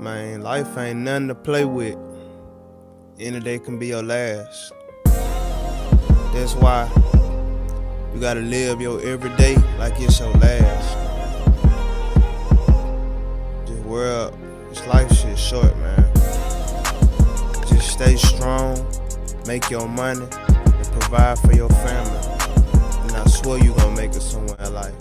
Man, life ain't nothing to play with. Any day can be your last. That's why you gotta live your everyday like it's your last. This world, this life shit short, man. Just stay strong, make your money, and provide for your family. And I swear you gonna make it somewhere in life.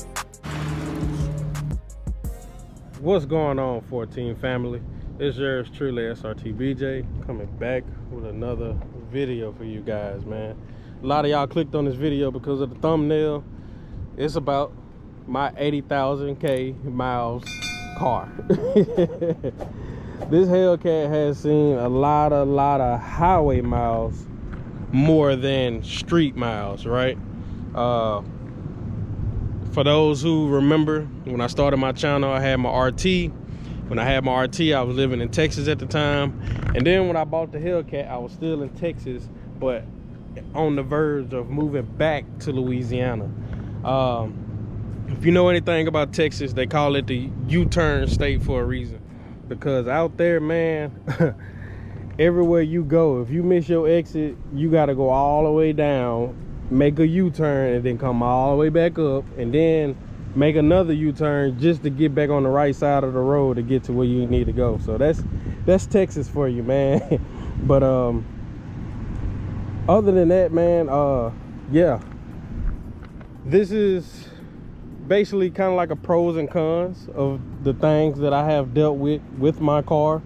What's going on, 14 family? It's yours truly, SRTBJ, coming back with another video for you guys, man. A lot of y'all clicked on this video because of the thumbnail. It's about my 80,000 miles car. This Hellcat has seen a lot of highway miles more than street miles, right? For those who remember, when I started my channel, I had my RT. When I had my RT, I was living in Texas at the time. And then when I bought the Hellcat, I was still in Texas, but on the verge of moving back to Louisiana. If you know anything about Texas, they call it the U-turn state for a reason. Because out there, man, everywhere you go, if you miss your exit, you gotta go all the way down, make a U-turn, and then come all the way back up, and then make another U-turn just to get back on the right side of the road to get to where you need to go. So that's Texas for you, man. But other than that, man, yeah, this is basically kind of like a pros and cons of the things that I have dealt with my car.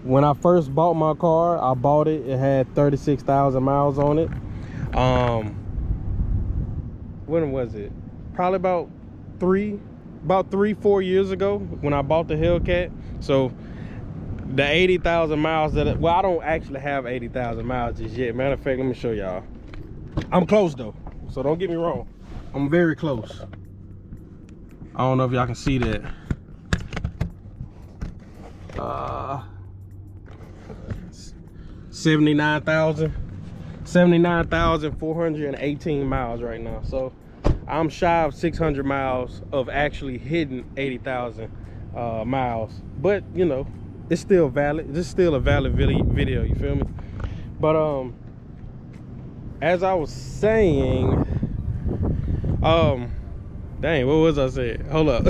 When I first bought my car, I bought it had 36,000 miles on it. When was it? Probably about 3-4 years ago when I bought the Hellcat. So the 80,000 miles that well, I don't actually have 80,000 miles just yet. Matter of fact, let me show y'all. I'm close though, so don't get me wrong, I'm very close. I don't know if y'all can see that. 79,418 miles right now. So I'm shy of 600 miles of actually hitting 80,000 miles, but you know, it's still valid. This is still a valid video, you feel me? But as I was saying, dang, what was I saying? Hold up.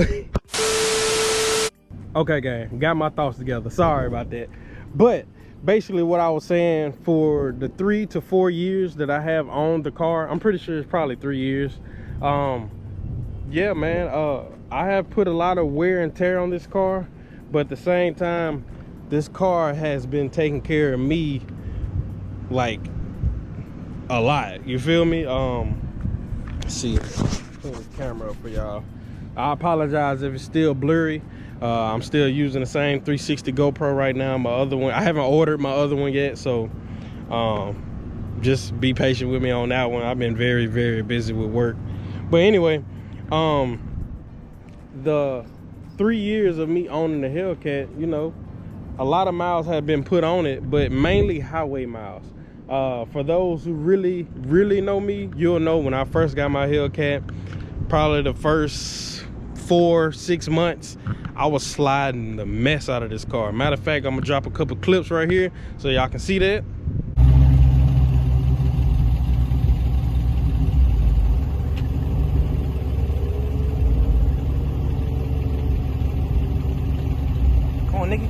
Okay, gang, got my thoughts together. Sorry about that. But basically what I was saying, for the 3 to 4 years that I have owned the car, I'm pretty sure it's probably 3 years. Yeah, man, I have put a lot of wear and tear on this car, but at the same time, this car has been taking care of me like a lot, you feel me? Let's see, put the camera up for y'all. I apologize if it's still blurry. I'm still using the same 360 GoPro right now. My other one, I haven't ordered my other one yet, so just be patient with me on that one. I've been very busy with work. But anyway, the 3 years of me owning the Hellcat, you know, a lot of miles have been put on it, but mainly highway miles. For those who really know me, you'll know when I first got my Hellcat, probably the first 4-6 months, I was sliding the mess out of this car. Matter of fact, I'm gonna drop a couple clips right here so y'all can see that. Come on, nigga.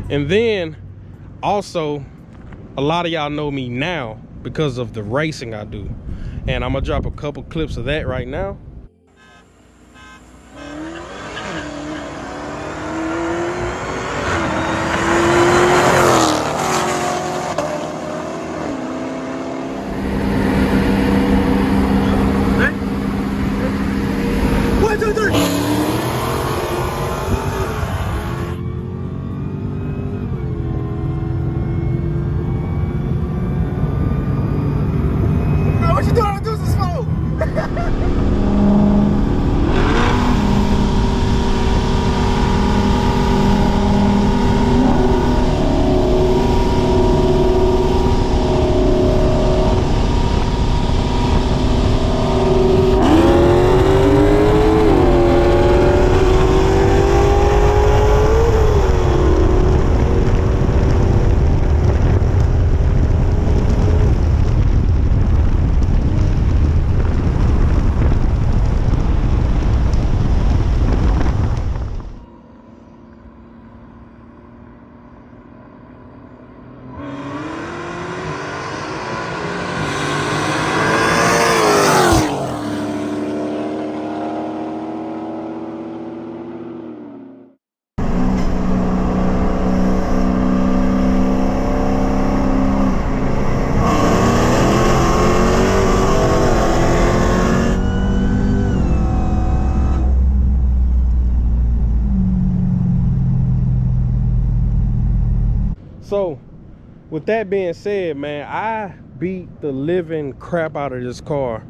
And then also, a lot of y'all know me now because of the racing I do. And I'm gonna drop a couple clips of that right now. So with that being said, man, I beat the living crap out of this car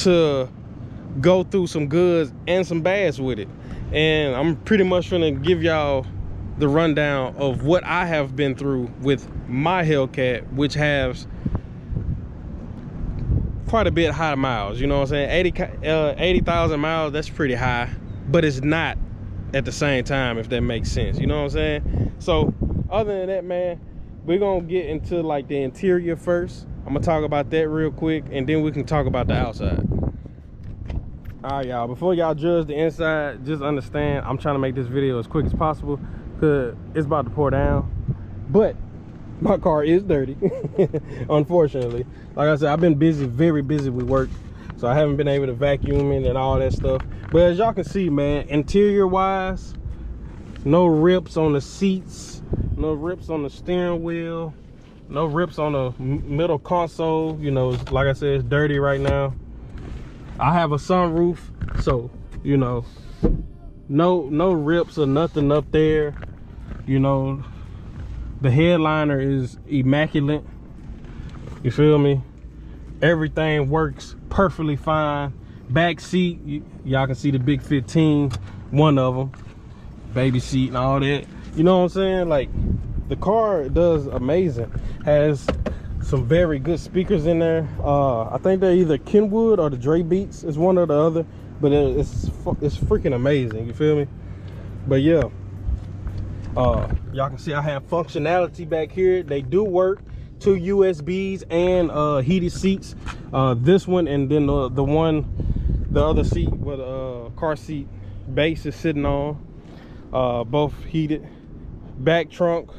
to go through some goods and some bads with it. And I'm pretty much gonna give y'all the rundown of what I have been through with my Hellcat, which has quite a bit high miles. You know what I'm saying? 80,000 miles, that's pretty high, but it's not at the same time, if that makes sense. You know what I'm saying? So other than that, man, we're gonna get into like the interior first. I'm gonna talk about that real quick, and then we can talk about the outside. All right, y'all, before y'all judge the inside, just understand I'm trying to make this video as quick as possible because it's about to pour down. But my car is dirty, unfortunately. Like I said, I've been busy, very busy with work, so I haven't been able to vacuum it and all that stuff. But as y'all can see, man, interior wise, no rips on the seats, no rips on the steering wheel, no rips on the middle console. You know, like I said, it's dirty right now. I have a sunroof, so you know, no rips or nothing up there. You know, the headliner is immaculate. You feel me? Everything works perfectly fine. Back seat, y'all can see the big 15, one of them, baby seat and all that. You know what I'm saying? Like, the car does amazing. Has some very good speakers in there. I think they're either Kenwood or the Dre Beats. It's one or the other, but it's freaking amazing. You feel me? But yeah, y'all can see I have functionality back here. They do work. 2 USBs and heated seats. This one, and then the other seat where the car seat base is sitting on, both heated. Back trunk,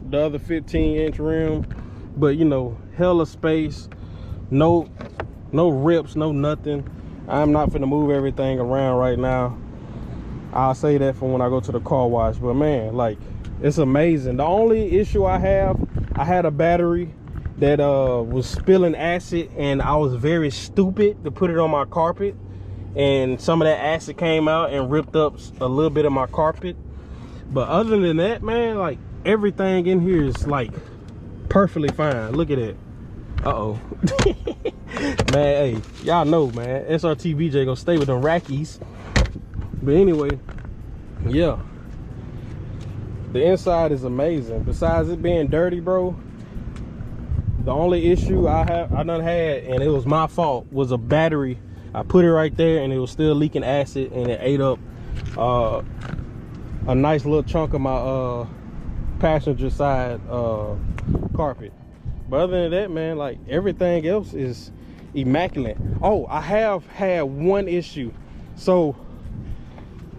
the other 15-inch rim, but you know, hella space, no rips, no nothing. I'm not finna move everything around right now. I'll say that for when I go to the car wash. But man, like, it's amazing. The only issue I had a battery that was spilling acid, and I was very stupid to put it on my carpet, and some of that acid came out and ripped up a little bit of my carpet. But other than that, man, like, everything in here is like perfectly fine. Look at it. Uh-oh. Man, hey, y'all know, man, SRT BJ gonna stay with them rackies. But anyway, yeah, the inside is amazing. Besides it being dirty, bro, the only issue I done had, and it was my fault, was a battery. I put it right there and it was still leaking acid, and it ate up a nice little chunk of my passenger side carpet. But other than that, man, like, everything else is immaculate. Oh, I have had one issue. So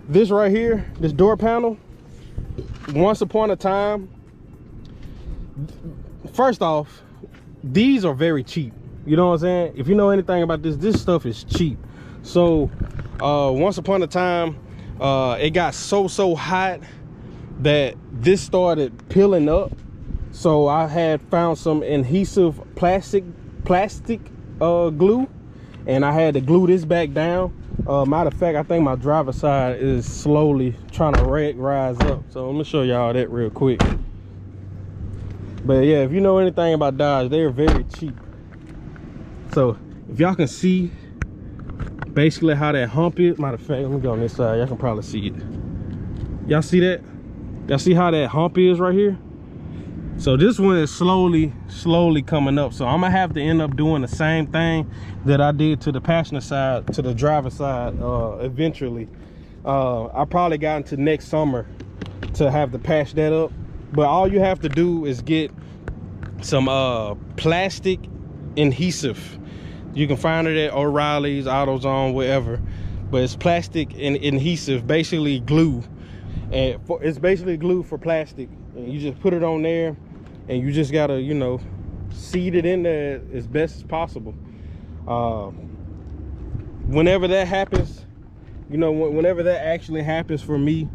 this right here, this door panel, once upon a time, first off, these are very cheap. You know what I'm saying? If you know anything about this stuff is cheap. So once upon a time, it got so hot that this started peeling up. So I had found some adhesive plastic glue, and I had to glue this back down. Matter of fact, I think my driver's side is slowly trying to rise up. So let me show y'all that real quick. But yeah, if you know anything about Dodge, they're very cheap. So if y'all can see basically how that hump is. Matter of fact, let me go on this side. Y'all can probably see it. Y'all see that? Y'all see how that hump is right here? So this one is slowly coming up. So I'm gonna have to end up doing the same thing that I did to the passenger side, to the driver's side eventually. I probably got into next summer to have to patch that up. But all you have to do is get some plastic adhesive. You can find it at O'Reilly's, AutoZone, wherever. But it's plastic and adhesive, basically glue. And it's basically glue for plastic. And you just put it on there, and you just gotta, you know, seed it in there as best as possible. Whenever that happens, you know, whenever that actually happens for me,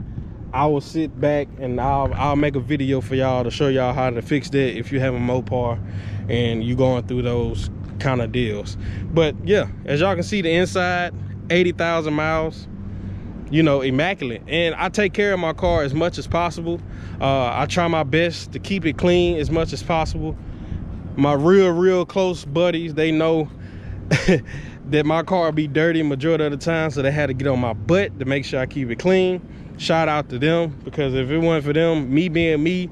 I will sit back and I'll make a video for y'all to show y'all how to fix that if you have a Mopar and you going through those kind of deals. But yeah, as y'all can see, the inside, 80,000 miles, you know, immaculate. And I take care of my car as much as possible. I try my best to keep it clean as much as possible. My real close buddies, they know that my car be dirty majority of the time, so they had to get on my butt to make sure I keep it clean. Shout out to them, because if it wasn't for them, me being me,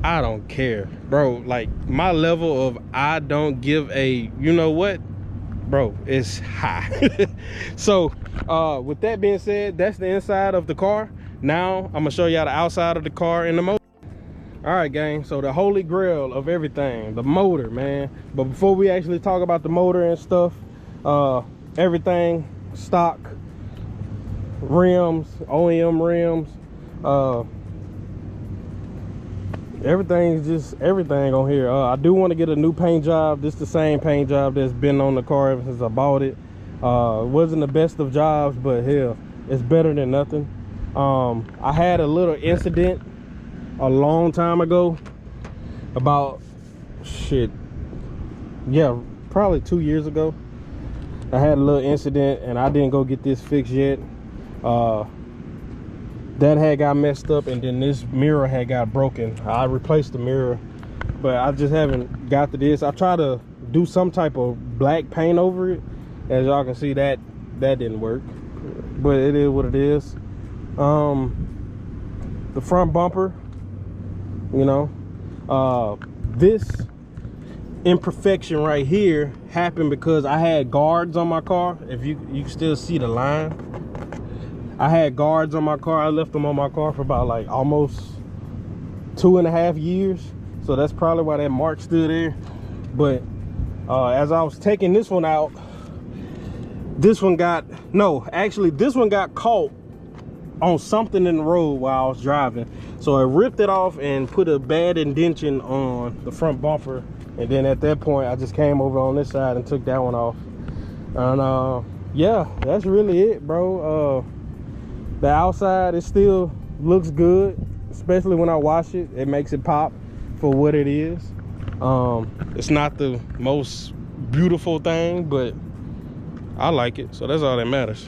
I don't care, bro. Like, my level of I don't give a, you know what, bro, it's high. So with that being said, that's the inside of the car. Now I'm gonna show y'all the outside of the car and the motor. All right, gang, so the holy grail of everything, the motor, man. But before we actually talk about the motor and stuff, everything stock, rims, OEM rims, everything's just everything on here. I do want to get a new paint job. This is the same paint job that's been on the car ever since I bought it. It wasn't the best of jobs, but hell, it's better than nothing. I had a little incident a long time ago, about probably 2 years ago. I had a little incident and I didn't go get this fixed yet. That had got messed up, and then this mirror had got broken. I replaced the mirror, but I just haven't got to this. I tried to do some type of black paint over it. As y'all can see, that didn't work, but it is what it is. The front bumper, you know, this imperfection right here happened because I had guards on my car. If you can still see the line, I had guards on my car. I left them on my car for about like almost 2.5 years. So that's probably why that mark stood there. But as I was taking this one out, this one got caught on something in the road while I was driving. So I ripped it off and put a bad indentation on the front bumper. And then at that point, I just came over on this side and took that one off. And yeah, that's really it, bro. The outside, it still looks good, especially when I wash it. It makes it pop for what it is. It's not the most beautiful thing, but I like it, so that's all that matters.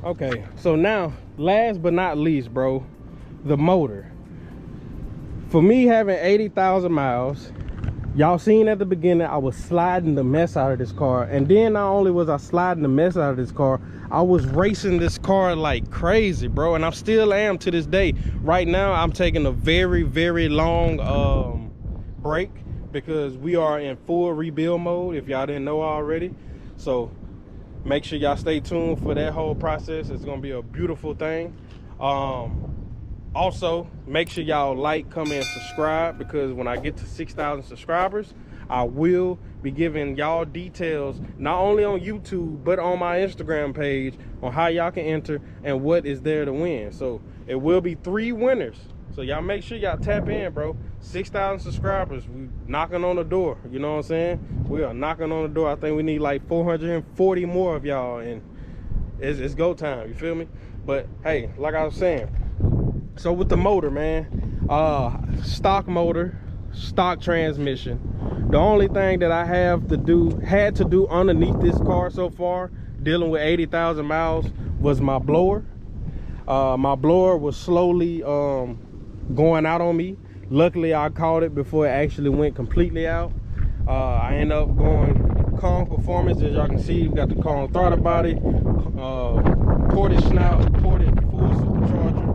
Okay, so now, last but not least, bro, the motor. For me, having 80,000 miles, y'all seen at the beginning, I was sliding the mess out of this car. And then not only was I sliding the mess out of this car, I was racing this car like crazy, bro. And I still am to this day. Right now, I'm taking a very long break because we are in full rebuild mode, if y'all didn't know already. So make sure y'all stay tuned for that whole process. It's gonna be a beautiful thing. Also, make sure y'all like, comment, and subscribe, because when I get to 6,000 subscribers, I will be giving y'all details, not only on YouTube, but on my Instagram page, on how y'all can enter and what is there to win. So it will be 3 winners. So y'all make sure y'all tap in, bro. 6,000 subscribers. We knocking on the door. You know what I'm saying? We are knocking on the door. I think we need like 440 more of y'all, and it's go time. You feel me? But hey, like I was saying, so with the motor, man, stock motor, stock transmission. The only thing that I had to do underneath this car so far, dealing with 80,000 miles, was my blower. My blower was slowly going out on me. Luckily, I caught it before it actually went completely out. I ended up going Kong Performance. As y'all can see, we got the Kong throttle body, ported snout, ported full supercharger.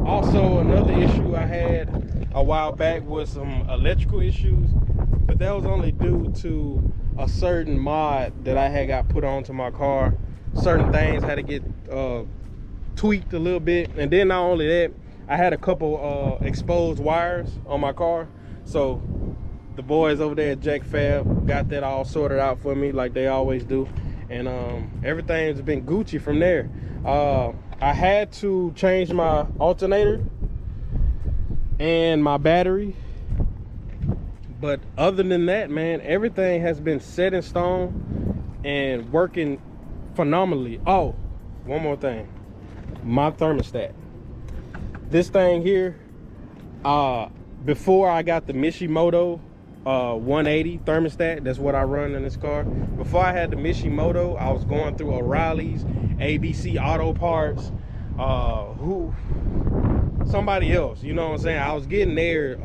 Also, another issue I had a while back was some electrical issues, but that was only due to a certain mod that I had got put onto my car. Certain things had to get tweaked a little bit, and then not only that, I had a couple exposed wires on my car. So the boys over there at Jack Fab got that all sorted out for me like they always do, and everything's been Gucci from there. I had to change my alternator and my battery, but other than that, man, everything has been set in stone and working phenomenally. Oh, one more thing, my thermostat. This thing here, before I got the Mishimoto 180 thermostat, that's what I run in this car. Before I had the Mishimoto, I was going through O'Reilly's, ABC Auto Parts, somebody else, you know what I'm saying? I was getting there.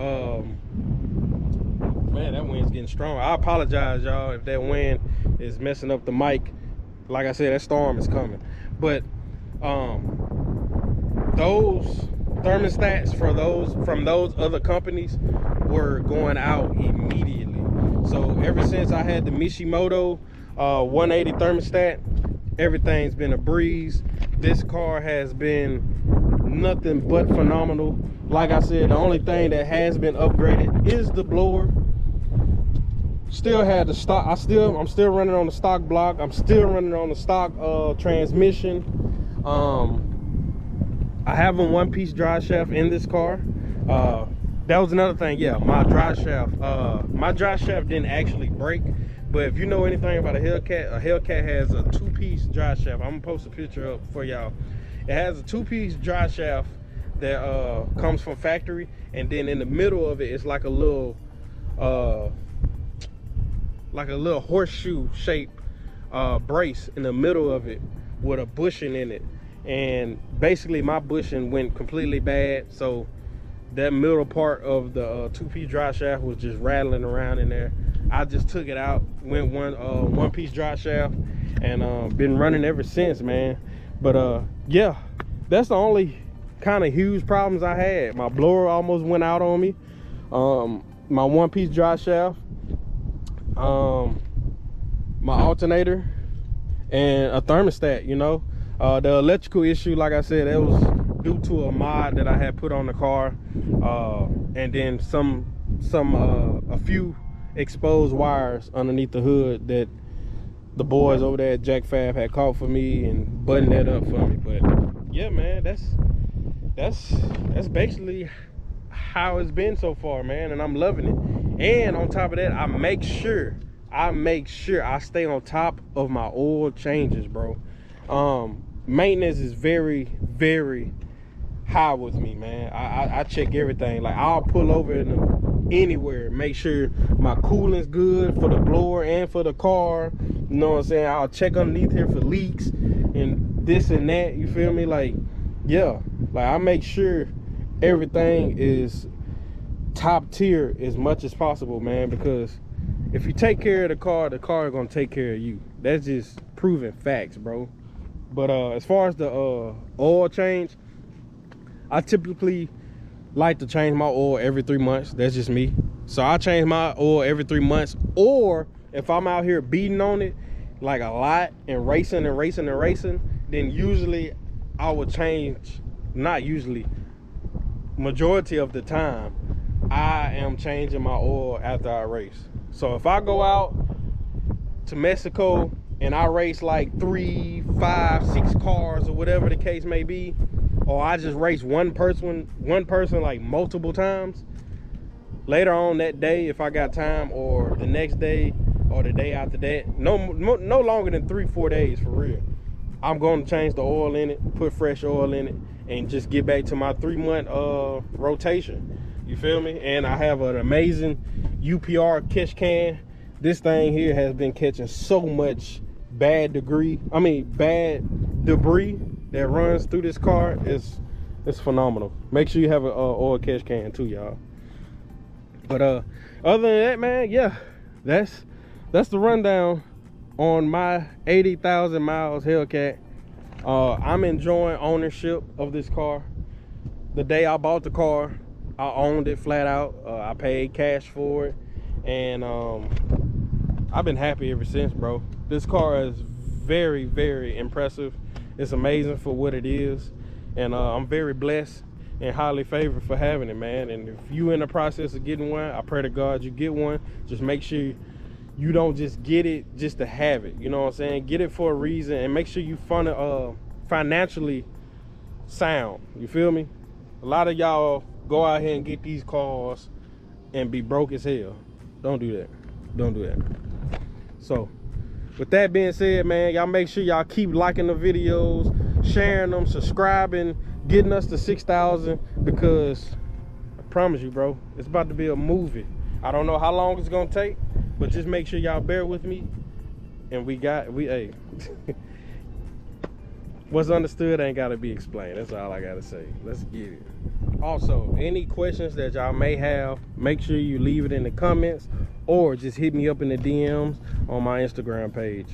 Man, that wind's getting strong. I apologize, y'all, if that wind is messing up the mic. Like I said, that storm is coming. But those thermostats from those other companies were going out immediately. So ever since I had the Mishimoto 180 thermostat, everything's been a breeze. This car has been nothing but phenomenal. Like I said, the only thing that has been upgraded is the blower. Still had the stock. I'm still running on the stock block. I'm still running on the stock transmission. I have a one-piece drive shaft in this car. That was another thing. Yeah, my drive shaft didn't actually break. But if you know anything about a Hellcat has a two-piece drive shaft. I'm gonna post a picture up for y'all. It has a two-piece drive shaft that comes from factory, and then in the middle of it, it's like a little horseshoe shape brace in the middle of it with a bushing in it. And basically my bushing went completely bad, so that middle part of the two-piece drive shaft was just rattling around in there. I just took it out, went one-piece drive shaft, and been running ever since, man. But yeah, that's the only kind of huge problems I had. My blower almost went out on me, my one-piece drive shaft, my alternator, and a thermostat. You know, the electrical issue, like I said, it was due to a mod that I had put on the car, and then a few exposed wires underneath the hood that the boys over there at Jack Fab had caught for me and buttoned that up for me. But yeah, man, that's basically how it's been so far, man, and I'm loving it. And on top of that, I make sure I stay on top of my oil changes, bro. Maintenance is very, very high with me, man. I check everything. Like, I'll pull over anywhere, make sure my coolant's good for the blower and for the car. You know what I'm saying? I'll check underneath here for leaks and this and that. You feel me? Like, yeah, like I make sure everything is top tier as much as possible, man, because if you take care of the car is gonna take care of you. That's just proven facts, bro. But as far as the oil change, I typically like to change my oil every 3 months. That's just me. So I change my oil every 3 months, or if I'm out here beating on it like a lot and racing, then usually I will change. Not usually, majority of the time I am changing my oil after I race. So if I go out to Mexico and I race like 3, 5, 6 cars or whatever the case may be, or I just race one person like multiple times, later on that day, if I got time, or the next day, or the day after that, no longer than 3-4 days for real, I'm going to change the oil in it, put fresh oil in it, and just get back to my 3-month rotation. You feel me? And I have an amazing UPR catch can. This thing here has been catching so much bad debris that runs through this car. It's phenomenal. Make sure you have an oil catch can too, y'all. But other than that, man, yeah, that's the rundown on my 80,000 miles Hellcat. I'm enjoying ownership of this car. The day I bought the car, I owned it flat out. I paid cash for it, and I've been happy ever since, bro. This car is very, very impressive. It's amazing for what it is, and I'm very blessed and highly favored for having it, man. And if you in the process of getting one, I pray to God you get one. Just make sure you don't just get it just to have it. You know what I'm saying? Get it for a reason, and make sure you financially sound. You feel me? A lot of y'all go out here and get these cars and be broke as hell. Don't do that. Don't do that. So with that being said, man, y'all make sure y'all keep liking the videos, sharing them, subscribing, getting us to 6,000, because I promise you, bro, it's about to be a movie. I don't know how long it's gonna take, but just make sure y'all bear with me. And hey, what's understood ain't gotta be explained. That's all I gotta say. Let's get it. Also, any questions that y'all may have, make sure you leave it in the comments, or just hit me up in the DMs on my Instagram page.